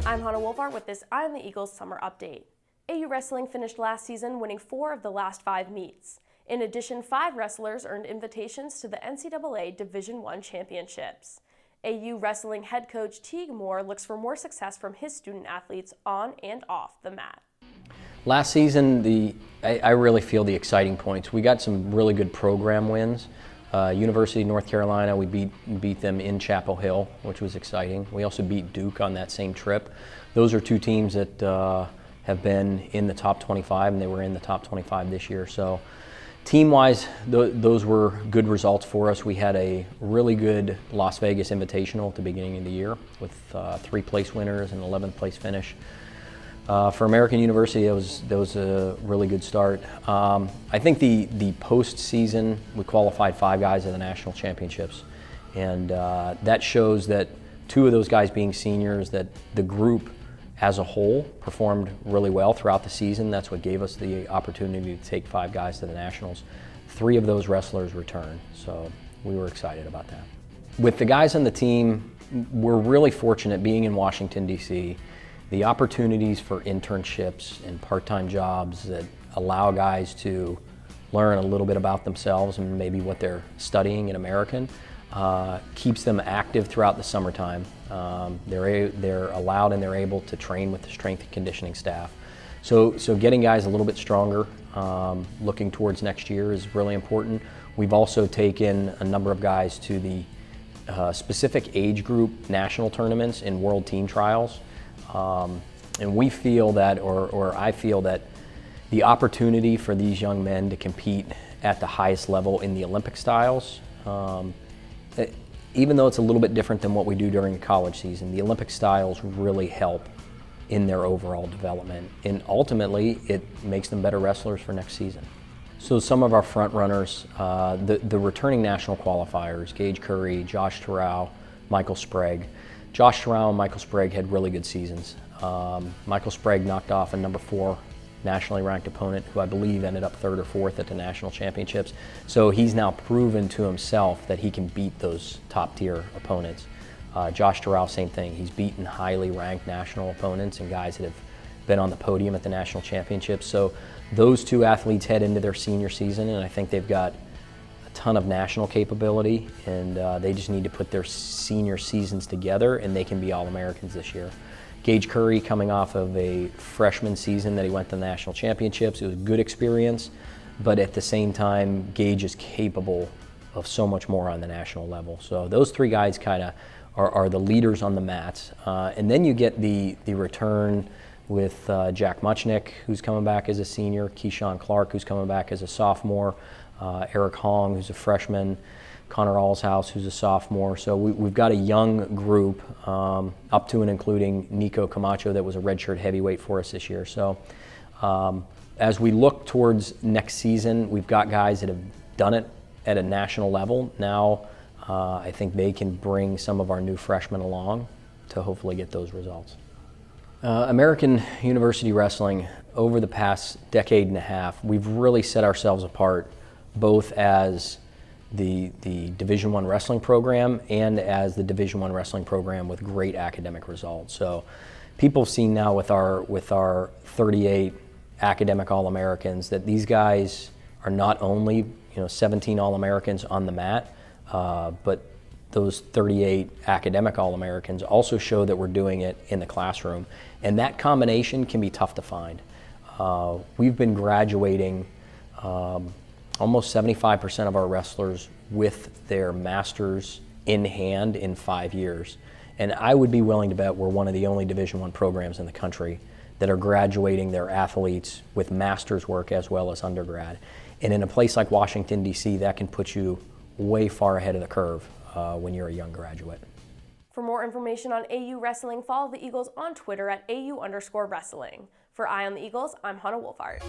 I'm Hannah Wolfart with this Eye on the Eagles summer update. AU Wrestling finished last season winning 4 of the last 5 meets. In addition, 5 wrestlers earned invitations to the NCAA Division I championships. AU Wrestling head coach Teague Moore looks for more success from his student athletes on and off the mat. Last season, I really feel the exciting points. We got some really good program wins. University of North Carolina, we beat them in Chapel Hill, which was exciting. We also beat Duke on that same trip. Those are 2 teams that have been in the top 25, and they were in the top 25 this year. So team-wise, those were good results for us. We had a really good Las Vegas Invitational at the beginning of the year with 3 place winners and 11th place finish. For American University, that was a really good start. I think the postseason, we qualified 5 guys at the national championships, and that shows that 2 of those guys being seniors, that the group as a whole performed really well throughout the season. That's what gave us the opportunity to take 5 guys to the nationals. 3 of those wrestlers returned, so we were excited about that. With the guys on the team, we're really fortunate being in Washington, D.C. The opportunities for internships and part-time jobs that allow guys to learn a little bit about themselves and maybe what they're studying in American keeps them active throughout the summertime. They're allowed and they're able to train with the strength and conditioning staff. So getting guys a little bit stronger, looking towards next year is really important. We've also taken a number of guys to the specific age group national tournaments and world team trials. And we feel that, or I feel that, the opportunity for these young men to compete at the highest level in the Olympic styles, even though it's a little bit different than what we do during the college season, the Olympic styles really help in their overall development. And ultimately, it makes them better wrestlers for next season. So some of our front runners, the returning national qualifiers, Gage Curry, Josh Terrell, Michael Sprague. Josh Terrell and Michael Sprague had really good seasons. Michael Sprague knocked off a number 4 nationally ranked opponent who I believe ended up 3rd or 4th at the national championships. So he's now proven to himself that he can beat those top tier opponents. Josh Terrell, same thing. He's beaten highly ranked national opponents and guys that have been on the podium at the national championships. So those 2 athletes head into their senior season, and I think they've got ton of national capability, and they just need to put their senior seasons together and they can be All-Americans this year. Gage Curry, coming off of a freshman season that he went to the national championships, it was a good experience, but at the same time, Gage is capable of so much more on the national level. So those 3 guys kind of are the leaders on the mats. And then you get the return with Jack Muchnick, who's coming back as a senior, Keyshawn Clark, who's coming back as a sophomore, Eric Hong, who's a freshman, Connor Allshouse, who's a sophomore. So we've got a young group up to and including Nico Camacho that was a redshirt heavyweight for us this year. So as we look towards next season, we've got guys that have done it at a national level. Now I think they can bring some of our new freshmen along to hopefully get those results. American University Wrestling, over the past decade and a half, we've really set ourselves apart both as the Division I wrestling program and as the Division I wrestling program with great academic results. So people have seen now with our 38 academic All-Americans that these guys are not only 17 All-Americans on the mat, but those 38 academic All-Americans also show that we're doing it in the classroom. And that combination can be tough to find. We've been graduating almost 75% of our wrestlers with their masters in hand in 5 years. And I would be willing to bet we're one of the only Division I programs in the country that are graduating their athletes with master's work as well as undergrad. And in a place like Washington, D.C., that can put you way far ahead of the curve when you're a young graduate. For more information on AU Wrestling, follow the Eagles on Twitter at AU_wrestling. For Eye on the Eagles, I'm Hannah Wolfart.